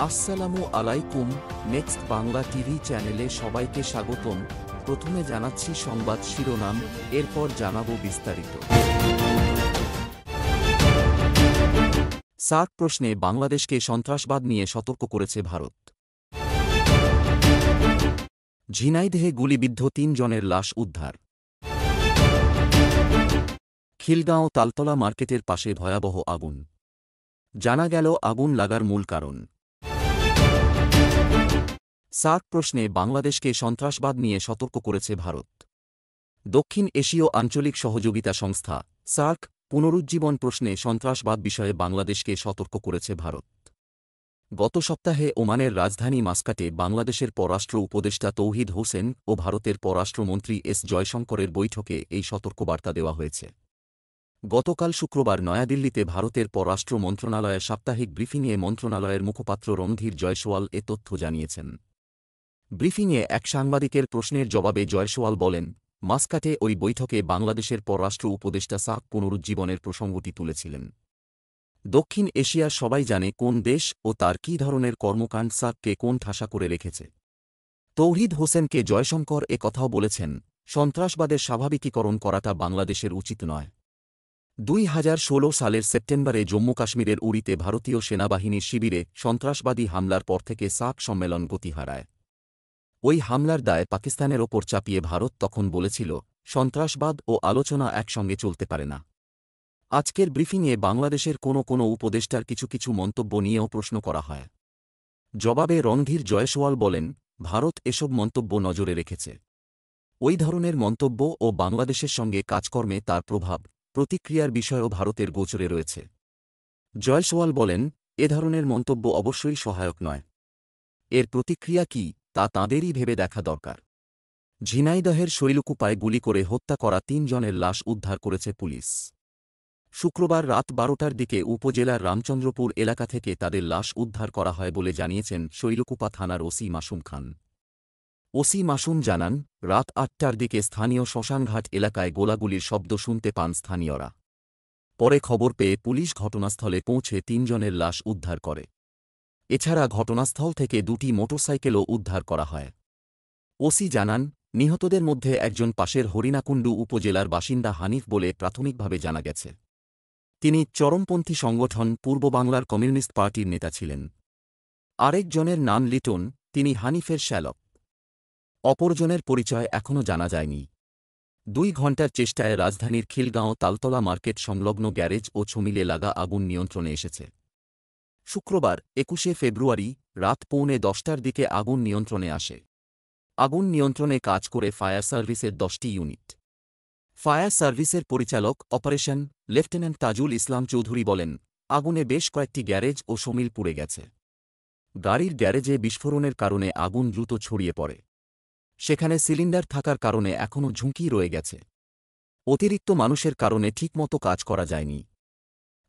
আসসালামু আলাইকুম। Next Bangla TV চ্যানেলে সবাইকে স্বাগতম। প্রথমে জানাচ্ছি সংবাদ শিরোনাম, এরপর জানাবো বিস্তারিত। সার্ক প্রশ্নে বাংলাদেশকে সন্ত্রাসবাদ নিয়ে সতর্ক করেছে ভারত। ঝিনাইদহে গুলিবিদ্ধ ৩ জনের লাশ উদ্ধার। খিলগাঁও তালতলা মার্কেটের পাশে ভয়াবহ আগুন, জানা গেল আগুন লাগার মূল কারণ। সার্ক প্রশ্নে বাংলাদেশকে সন্ত্রাসবাদ নিয়ে সতর্ক করেছে ভারত। দক্ষিণ এশীয় আঞ্চলিক সহযোগিতা সংস্থা সার্ক পুনরুজ্জীবন প্রশ্নে সন্ত্রাসবাদ বিষয়ে বাংলাদেশকে সতর্ক করেছে ভারত। গত সপ্তাহে ওমানের রাজধানী মাস্কাটে বাংলাদেশের পররাষ্ট্র উপদেষ্টা তৌহিদ হোসেন ও ভারতের পররাষ্ট্রমন্ত্রী এস জয়শঙ্করের বৈঠকে এই সতর্কবার্তা দেওয়া হয়েছে। গতকাল শুক্রবার নয়াদিল্লিতে ভারতের পররাষ্ট্র মন্ত্রণালয়ের সাপ্তাহিক ব্রিফিংয়ে মন্ত্রণালয়ের মুখপাত্র রণধীর জয়সওয়াল এ তথ্য জানিয়েছেন। ব্রিফিংয়ে এক সাংবাদিকের প্রশ্নের জবাবে জয়সওয়াল বলেন, মাস্কাটে ওই বৈঠকে বাংলাদেশের পররাষ্ট্র উপদেষ্টা সার্ক পুনরুজ্জীবনের প্রসঙ্গটি তুলেছিলেন। দক্ষিণ এশিয়ার সবাই জানে কোন দেশ ও তার কী ধরনের কর্মকাণ্ড সার্ককে কোন ঠাসা করে রেখেছে। তৌহিদ হোসেনকে জয়শঙ্কর এ কথাও বলেছেন, সন্ত্রাসবাদের স্বাভাবিকীকরণ করাটা বাংলাদেশের উচিত নয়। ২০১৬ সালের সেপ্টেম্বরে জম্মু কাশ্মীরের উরিতে ভারতীয় সেনাবাহিনীর শিবিরে সন্ত্রাসবাদী হামলার পর থেকে সার্ক সম্মেলন গতি হারায়। ওই হামলার দায় পাকিস্তানের ওপর চাপিয়ে ভারত তখন বলেছিল, সন্ত্রাসবাদ ও আলোচনা একসঙ্গে চলতে পারে না। আজকের ব্রিফিংয়ে বাংলাদেশের কোনো উপদেষ্টার কিছু মন্তব্য নিয়েও প্রশ্ন করা হয়। জবাবে রণধীর জয়সওয়াল বলেন, ভারত এসব মন্তব্য নজরে রেখেছে। ওই ধরনের মন্তব্য ও বাংলাদেশের সঙ্গে কাজকর্মে তার প্রভাব প্রতিক্রিয়ার বিষয়ও ভারতের গোচরে রয়েছে। জয়সওয়াল বলেন, এ ধরনের মন্তব্য অবশ্যই সহায়ক নয়। এর প্রতিক্রিয়া কী তা তাঁদেরই ভেবে দেখা দরকার। ঝিনাইদহের শৈলকুপায় গুলি করে হত্যা করা ৩ জনের লাশ উদ্ধার করেছে পুলিশ। শুক্রবার রাত ১২টার দিকে উপজেলার রামচন্দ্রপুর এলাকা থেকে তাদের লাশ উদ্ধার করা হয় বলে জানিয়েছেন শৈলকুপা থানার ওসি মাসুম খান। ওসি মাসুম জানান, রাত ৮টার দিকে স্থানীয় শ্মশানঘাট এলাকায় গোলাগুলির শব্দ শুনতে পান স্থানীয়রা। পরে খবর পেয়ে পুলিশ ঘটনাস্থলে পৌঁছে ৩ জনের লাশ উদ্ধার করে। এছাড়া ঘটনাস্থল থেকে ২টি মোটরসাইকেলও উদ্ধার করা হয়। ওসি জানান, নিহতদের মধ্যে একজন পাশের হরিণাকুণ্ডু উপজেলার বাসিন্দা হানিফ বলে প্রাথমিকভাবে জানা গেছে। তিনি চরমপন্থী সংগঠন পূর্ব বাংলার কমিউনিস্ট পার্টির নেতা ছিলেন। আরেকজনের নাম লিটন, তিনি হানিফের শ্যালক। অপরজনের পরিচয় এখনও জানা যায়নি। ২ ঘণ্টার চেষ্টায় রাজধানীর খিলগাঁও তালতলা মার্কেট সংলগ্ন গ্যারেজ ও ছমিলে লাগা আগুন নিয়ন্ত্রণে এসেছে। শুক্রবার ২১শে ফেব্রুয়ারি রাত ৯:৩০টার দিকে আগুন নিয়ন্ত্রণে আসে। আগুন নিয়ন্ত্রণে কাজ করে ফায়ার সার্ভিসের ১০টি ইউনিট। ফায়ার সার্ভিসের পরিচালক অপারেশন লেফটেন্যান্ট তাজুল ইসলাম চৌধুরী বলেন, আগুনে বেশ কয়েকটি গ্যারেজ ও সমিল পুড়ে গেছে। গাড়ির গ্যারেজে বিস্ফোরণের কারণে আগুন দ্রুত ছড়িয়ে পড়ে। সেখানে সিলিন্ডার থাকার কারণে এখনও ঝুঁকি রয়ে গেছে। অতিরিক্ত মানুষের কারণে ঠিকমতো কাজ করা যায়নি।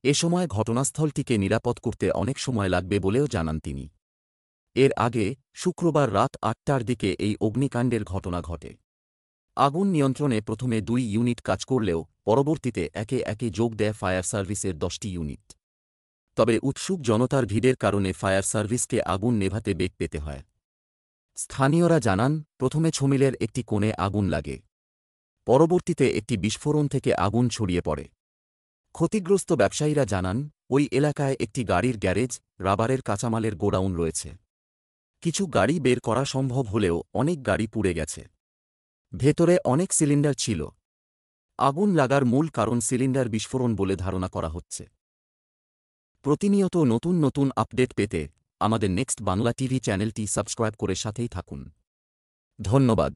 এ সময় ঘটনাস্থলটিকে নিরাপদ করতে অনেক সময় লাগবে বলেও জানান তিনি। এর আগে শুক্রবার রাত ৮টার দিকে এই অগ্নিকাণ্ডের ঘটনা ঘটে। আগুন নিয়ন্ত্রণে প্রথমে ২ ইউনিট কাজ করলেও পরবর্তীতে একে একে যোগ দেয় ফায়ার সার্ভিসের ১০টি ইউনিট। তবে উৎসুক জনতার ভিড়ের কারণে ফায়ার সার্ভিসকে আগুন নেভাতে বেগ পেতে হয়। স্থানীয়রা জানান, প্রথমে ছমিলের একটি কোণে আগুন লাগে। পরবর্তীতে একটি বিস্ফোরণ থেকে আগুন ছড়িয়ে পড়ে। ক্ষতিগ্রস্ত ব্যবসায়ীরা জানান, ওই এলাকায় একটি গাড়ির গ্যারেজ, রাবারের কাঁচামালের গোডাউন রয়েছে। কিছু গাড়ি বের করা সম্ভব হলেও অনেক গাড়ি পুড়ে গেছে। ভেতরে অনেক সিলিন্ডার ছিল। আগুন লাগার মূল কারণ সিলিন্ডার বিস্ফোরণ বলে ধারণা করা হচ্ছে। প্রতিনিয়ত নতুন আপডেট পেতে আমাদের নেক্সট বাংলা টিভি চ্যানেলটি সাবস্ক্রাইব করে সাথেই থাকুন। ধন্যবাদ।